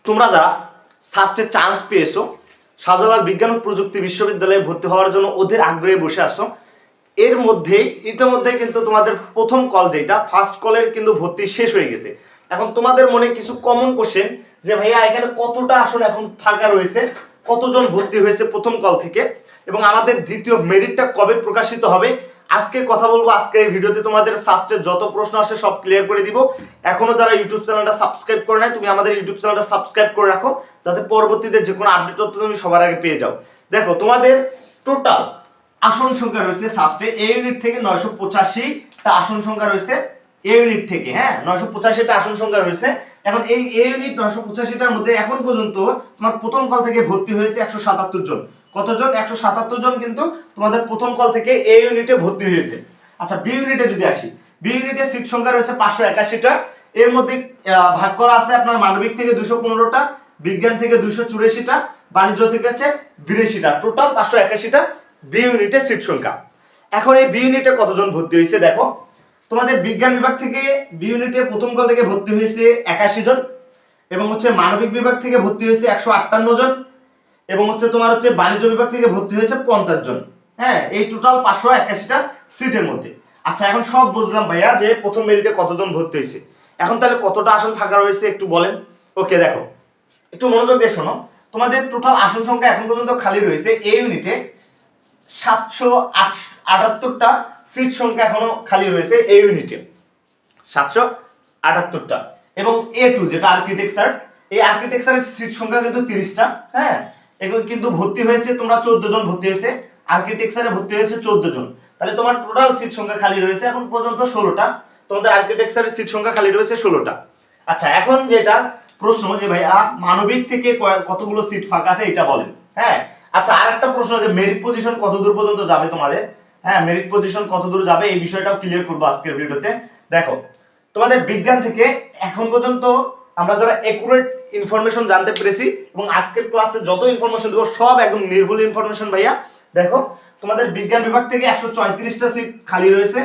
তোমরা যারা সাস্টে চান্স পেয়েছো, শাহজালাল বিজ্ঞান ও প্রযুক্তি বিশ্ববিদ্যালয়ে ভর্তি হওয়ার জন্য ওদের আগ্রহে বসে আসো, এর মধ্যেই ইতিমধ্যে কিন্তু তোমাদের প্রথম কল যেটা ফার্স্ট কলের কিন্তু ভর্তি শেষ হয়ে গেছে। এখন তোমাদের মনে কিছু কমন কোশ্চেন যে ভাইয়া এখানে কতটা আসলে এখন ফাঁকা রয়েছে, কতজন ভর্তি হয়েছে প্রথম কল থেকে, এবং আমাদের দ্বিতীয় মেরিটটা কবে প্রকাশিত হবে আজকে কথা বলবো। আজকের এই ভিডিওতে তোমাদের সাস্টের যত প্রশ্ন আসে সব ক্লিয়ার করে দিব। এখনো যারা ইউটিউব চ্যানেলটা সাবস্ক্রাইব করে নাই, তুমি আমাদের ইউটিউব চ্যানেলটা সাবস্ক্রাইব করে রাখো, যাতে পরবর্তীতে যে কোনো আপডেট তথ্য তুমি সবার আগে পেয়ে যাও। দেখো তোমাদের টোটাল আসন সংখ্যা রয়েছে সাস্টে এ ইউনিট থেকে 985টা আসন সংখ্যা রয়েছে এ ইউনিট থেকে, হ্যাঁ 985টা আসন সংখ্যা রয়েছে। এখন এই এ ইউনিট 985টার মধ্যে এখন পর্যন্ত তোমার প্রথম কল থেকে ভর্তি হয়েছে 177 জন। কতজন? 177 জন কিন্তু তোমাদের প্রথম কল থেকে এ ইউনিটে ভর্তি হয়েছে। আচ্ছা, বি ইউনিটে যদি আসি, বি ইউনিটে সিট সংখ্যা রয়েছে 581টা। এর মধ্যে ভাগ করা আছে আপনার মানবিক থেকে 215টা, বিজ্ঞান থেকে 284টা, বাণিজ্য থেকে হচ্ছে 82টা, টোটাল 581টা বি ইউনিটে সিট সংখ্যা। এখন এই বি ইউনিটে কতজন ভর্তি হয়েছে দেখো, তোমাদের বিজ্ঞান বিভাগ থেকে বি ইউনিটে প্রথম কল থেকে ভর্তি হয়েছে 81 জন, এবং হচ্ছে মানবিক বিভাগ থেকে ভর্তি হয়েছে 158 জন, এবং হচ্ছে তোমার হচ্ছে বাণিজ্য বিভাগ থেকে ভর্তি হয়েছে 50 জন। হ্যাঁ, এই টোটাল 581টা সিটের মধ্যে। আচ্ছা, এখন সব বুঝলাম ভাইয়া যে প্রথম মেরিটে কতজন ভর্তি হয়েছে। এখন তাহলে কতটা আসন ফাঁকা রয়েছে একটু বলেন। ওকে, দেখো একটু মনোযোগ দিয়ে শোনো। তোমাদের টোটাল আসন সংখ্যা এখন পর্যন্ত খালি রয়েছে এ ইউনিটে 778টা সিট সংখ্যা এখনো খালি রয়েছে এই ইউনিটে 778টা। এবং এ টু যেটা আর্কিটেকচার, এই আর্কিটেকচারের সিট সংখ্যা কিন্তু 30টা। হ্যাঁ, এগুলো কিন্তু ভর্তি হয়েছে তোমরা 14 জন ভর্তি হয়েছে, আর্কিটেকচারে ভর্তি হয়েছে 14 জন। তাহলে তোমার টোটাল সিট সংখ্যা খালি রয়েছে এখন পর্যন্ত 16টা। তোমাদের আর্কিটেকচারের সিট সংখ্যা খালি রয়েছে 16টা। আচ্ছা, এখন যেটা প্রশ্ন যে ভাইয়া মানবিক থেকে কতগুলো সিট ফাঁকা আছে এটা বলেন। হ্যাঁ, আচ্ছা, আরেকটা প্রশ্ন যে মেরিট পজিশন কত দূর পর্যন্ত যাবে তোমাদের। হ্যাঁ, মেরিট পজিশন কত দূর যাবে এই বিষয়টাও ক্লিয়ার করবো আজকের ভিডিওতে। দেখো তোমাদের বিজ্ঞান থেকে এখন পর্যন্ত আমরা যারা একুরেট ইনফরমেশন জানতে পেরেছি, এবং আজকের ক্লাসে যত ইনফরমেশন দেবো সব একদম নির্ভুল ইনফরমেশন ভাইয়া। দেখো তোমাদের বিজ্ঞান বিভাগ থেকে 134টা সিট খালি রয়েছে,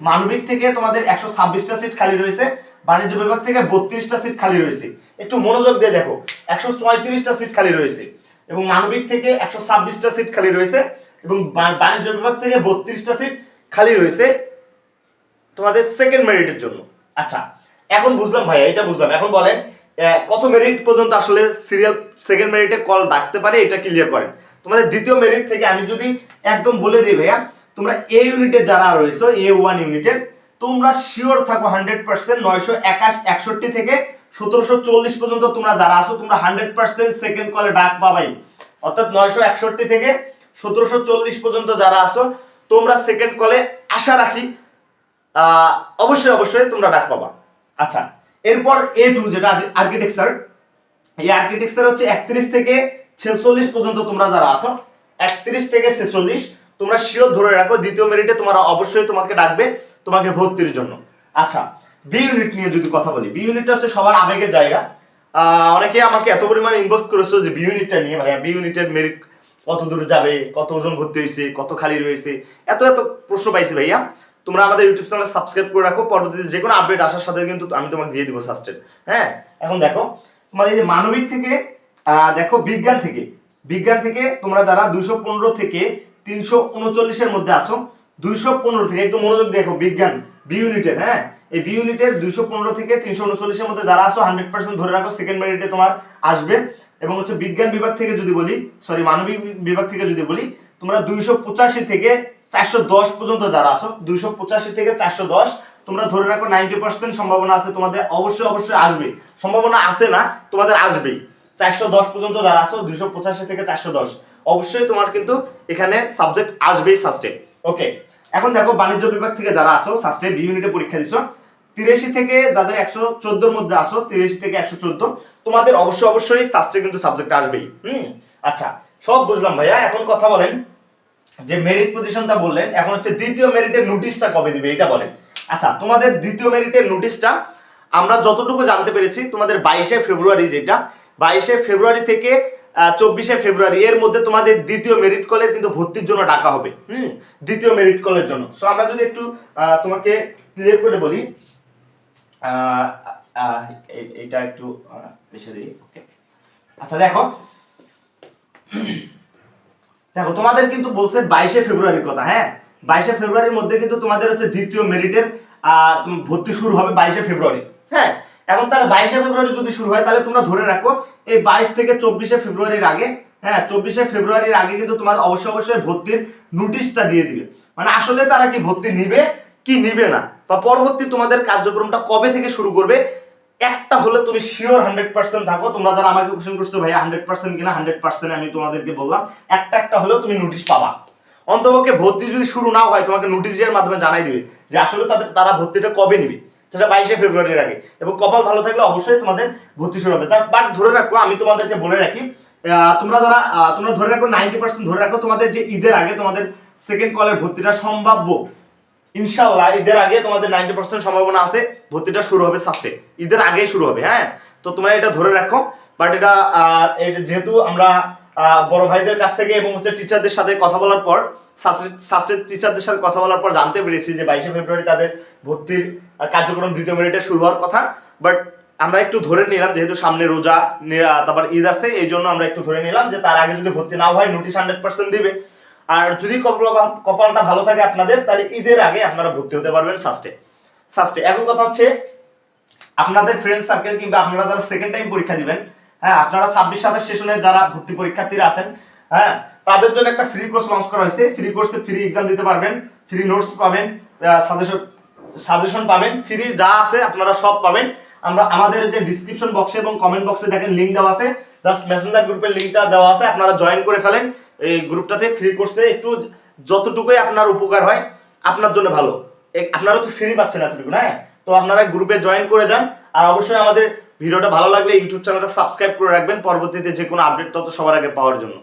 মানবিক থেকে তোমাদের 126টা সিট খালি রয়েছে, বাণিজ্য বিভাগ থেকে 32টা সিট খালি রয়েছে। একটু মনোযোগ দিয়ে দেখো, 134টা সিট খালি রয়েছে, এবং মানবিক থেকে 126টা সিট খালি রয়েছে, এবং বাণিজ্য বিভাগ থেকে 32টা সিট খালি রয়েছে তোমাদের সেকেন্ড মেরিটের জন্য। আচ্ছা, এখন বুঝলাম ভাইয়া, এটা বুঝলাম। এখন বলেন কত মেরিট পর্যন্ত আসলে সিরিয়াল সেকেন্ড মেরিটে কল ডাকতে পারে এটা ক্লিয়ার করেন। তোমাদের দ্বিতীয় মেরিট থেকে আমি যদি একদম বলে দিই ভাইয়া, তোমরা এ ইউনিটে যারা রয়েছে A1 ইউনিটের, তোমরা শিওর থাকো 100% 961 থেকে 1740 পর্যন্ত তোমরা যারা আছো তোমরা 100% সেকেন্ড কলে ডাক পাবাই। অর্থাৎ 961 থেকে 1740 পর্যন্ত যারা আছো তোমরা সেকেন্ড কলে আশা রাখি অবশ্যই অবশ্যই তোমরা ডাক পাবা। আচ্ছা, এরপর A2 যেটা আর্কিটেকচার, এই আর্কিটেকচার হচ্ছে 31 থেকে 46 পর্যন্ত তোমরা যারা আছো, 31 থেকে 46 তোমরা শিওর ধরে রাখো দ্বিতীয় মেরিটে তোমরা অবশ্যই তোমাকে ডাকবে তোমাকে ভর্তির জন্য। আচ্ছা, বি ইউনিট নিয়ে যদি কথা বলি, বি ইউনিটটা হচ্ছে সবার আবেগের জায়গা। অনেকে আমাকে এত পরিমাণে ইনবক্স করেছো যে বি ইউনিটটা নিয়ে, ভাইয়া বি ইউনিটের মেরিট কত দূর যাবে, কতজন ভর্তি হয়েছে, কত খালি রয়েছে, এত এত প্রশ্ন পাইছি ভাইয়া। তোমরা আমাদের ইউটিউব চ্যানেল সাবস্ক্রাইব করে রাখো, পরবর্তীতে যে কোনো আপডেট আসার সাথে কিন্তু আমি তোমাকে দিয়ে দিব সাস্টেন। হ্যাঁ, এখন দেখো তোমার এই যে মানবিক থেকে দেখো বিজ্ঞান থেকে তোমরা যারা 215 থেকে 339 এর মধ্যে আসো, 215 থেকে একটু মনোযোগ দেখো, বিজ্ঞান বি ইউনিটের, হ্যাঁ এই বি ইউনিটের 215 থেকে 339 এর মধ্যে যারা আসো 100% ধরে রাখো সেকেন্ড মেরিটে তোমার আসবে। এবং হচ্ছে বিজ্ঞান বিভাগ থেকে যদি বলি, সরি মানবিক বিভাগ থেকে যদি বলি, তোমরা 285 থেকে 410 পর্যন্ত যারা আসো, 285 থেকে 410 তোমরা ধরে রাখো 90% সম্ভাবনা আছে তোমাদের অবশ্যই অবশ্যই আসবে। সম্ভাবনা আছে না, তোমাদের আসবেই। 410 পর্যন্ত যারা আসো 285 থেকে 410 অবশ্যই তোমার কিন্তু এখানে সাবজেক্ট আসবেই সাস্টে। ওকে, এখন দেখো বাণিজ্য বিভাগ থেকে যারা আসো সাস্টে বি ইউনিটে পরীক্ষা দিছো, 83 থেকে যাদের 114 এর মধ্যে আসো, 83 থেকে 114 তোমাদের অবশ্যই অবশ্যই সাস্টে কিন্তু সাবজেক্ট আসবেই। আচ্ছা, সব বুঝলাম ভাইয়া। এখন কথা বলেন যে মেরিট পজিশনটা বললেন, এখন হচ্ছে দ্বিতীয় মেরিটের নোটিশটা কবে দিবে এটা বলেন। আচ্ছা, তোমাদের দ্বিতীয় মেরিটের নোটিশটা আমরা যতটুকু জানতে পেরেছি তোমাদের 22শে ফেব্রুয়ারি, যেটা 22শে ফেব্রুয়ারি থেকে 24শে ফেব্রুয়ারি এর মধ্যে তোমাদের দ্বিতীয় মেরিট কলের কিন্তু ভর্তির জন্য ডাকা হবে। দ্বিতীয় মেরিট কলের জন্য। সো আমরা যদি একটু তোমাকে ক্লিয়ার করে বলি, এটা একটু বেশি দিই। ওকে, আচ্ছা দেখো দেখো তোমাদের কিন্তু বলছে 22শে ফেব্রুয়ারির কথা, হ্যাঁ 22শে ফেব্রুয়ারির মধ্যে কিন্তু তোমাদের হচ্ছে দ্বিতীয় মেরিটের ভর্তি শুরু হবে 22শে ফেব্রুয়ারি। হ্যাঁ এখন তাহলে 22শে ফেব্রুয়ারি যদি শুরু হয় তাহলে তোমরা ধরে রাখো এই 22 থেকে 24শে ফেব্রুয়ারির আগে, হ্যাঁ 24শে ফেব্রুয়ারির আগে কিন্তু তোমার অবশ্যই ভর্তির নোটিশটা দিয়ে দিবে। মানে আসলে তারা কি ভর্তি নিবে কি নিবে না, বা পরবর্তী তোমাদের কার্যক্রমটা কবে থেকে শুরু করবে, একটা হলে তুমি শিওর 100% থাকো। তোমরা যারা আমাকে কোশ্চেন করছো ভাইয়া 100% কিনা, 100% আমি তোমাদেরকে বললাম একটা হলেও তুমি নোটিশ পাবা। অন্তপক্ষে ভর্তি যদি শুরু না হয় তোমাকে নোটিশের মাধ্যমে জানাই দিবে যে আসলে তারা ভর্তিটা কবে নিবে, সেটা 22শে ফেব্রুয়ারির আগে। এবং কপাল ভালো থাকলে অবশ্যই তোমাদের ভর্তি শুরু হবে। তার বাট ধরে রাখো, আমি তোমাদেরকে বলে রাখি, তোমরা ধরে রাখো 90% ধরে রাখো তোমাদের যে ঈদের আগে তোমাদের সেকেন্ড কলের ভর্তিটা সম্ভাব্য। ইনশাআল্লাহ ঈদের আগে তোমাদের 90% সম্ভাবনা আছে ভর্তিটা শুরু হবে সাস্টে, ঈদের আগেই শুরু হবে। হ্যাঁ তো তোমরা এটা ধরে রাখো। বাট এটা যেহেতু আমরা বড় ভাইদের কাছ থেকে এবং হচ্ছে টিচারদের সাথে কথা বলার পর, সাস্টের টিচারদের সাথে কথা বলার পর জানতে পেরেছি যে 22শে ফেব্রুয়ারি তাদের ভর্তির কার্যক্রম দ্বিতীয় মেরিটে শুরু হওয়ার কথা। বাট আমরা একটু ধরে নিলাম যেহেতু সামনে রোজা তারপর ঈদ আছে, এই জন্য আমরা একটু ধরে নিলাম যে তার আগে যদি ভর্তি না হয় নোটিশ 100% দিবে। আর যদি কপালটা ভালো থাকে আপনাদের, তাহলে ঈদের আগে আপনারা ভর্তি হতে পারবেন সাস্টে। এখন কথা হচ্ছে আপনাদের ফ্রেন্ড সার্কেল কিংবা আপনারা যারা সেকেন্ড টাইম পরীক্ষা দিবেন, হ্যাঁ আপনারা 26-27 সেশনে যারা ভর্তি পরীক্ষার্থীরা আছেন, হ্যাঁ তাদের জন্য একটা ফ্রি কোর্স লঞ্চ করা হয়েছে। ফ্রি কোর্সে ফ্রি এক্সাম দিতে পারবেন, ফ্রি নোটস পাবেন, সাজেশন পাবেন, ফ্রি যা আছে আপনারা সব পাবেন। আমাদের যে ডিসক্রিপশন বক্সে এবং কমেন্ট বক্সে দেখেন লিংক দেওয়া আছে, জাস্ট মেসেঞ্জার গ্রুপের লিংকটা দেওয়া আছে, আপনারা জয়েন করে ফেলেন এই গ্রুপটাতে। ফ্রি কোর্সে একটু যতটুকুই আপনার উপকার হয় আপনার জন্য ভালো, আপনারা তো ফ্রি পাচ্ছেন এতটুকু, হ্যাঁ তো আপনারা গ্রুপে জয়েন করে যান। আর অবশ্যই আমাদের ভিডিওটা ভালো লাগলে ইউটিউব চ্যানেলটা সাবস্ক্রাইব করে রাখবেন পরবর্তীতে যে কোনো আপডেট তত সবার আগে পাওয়ার জন্য।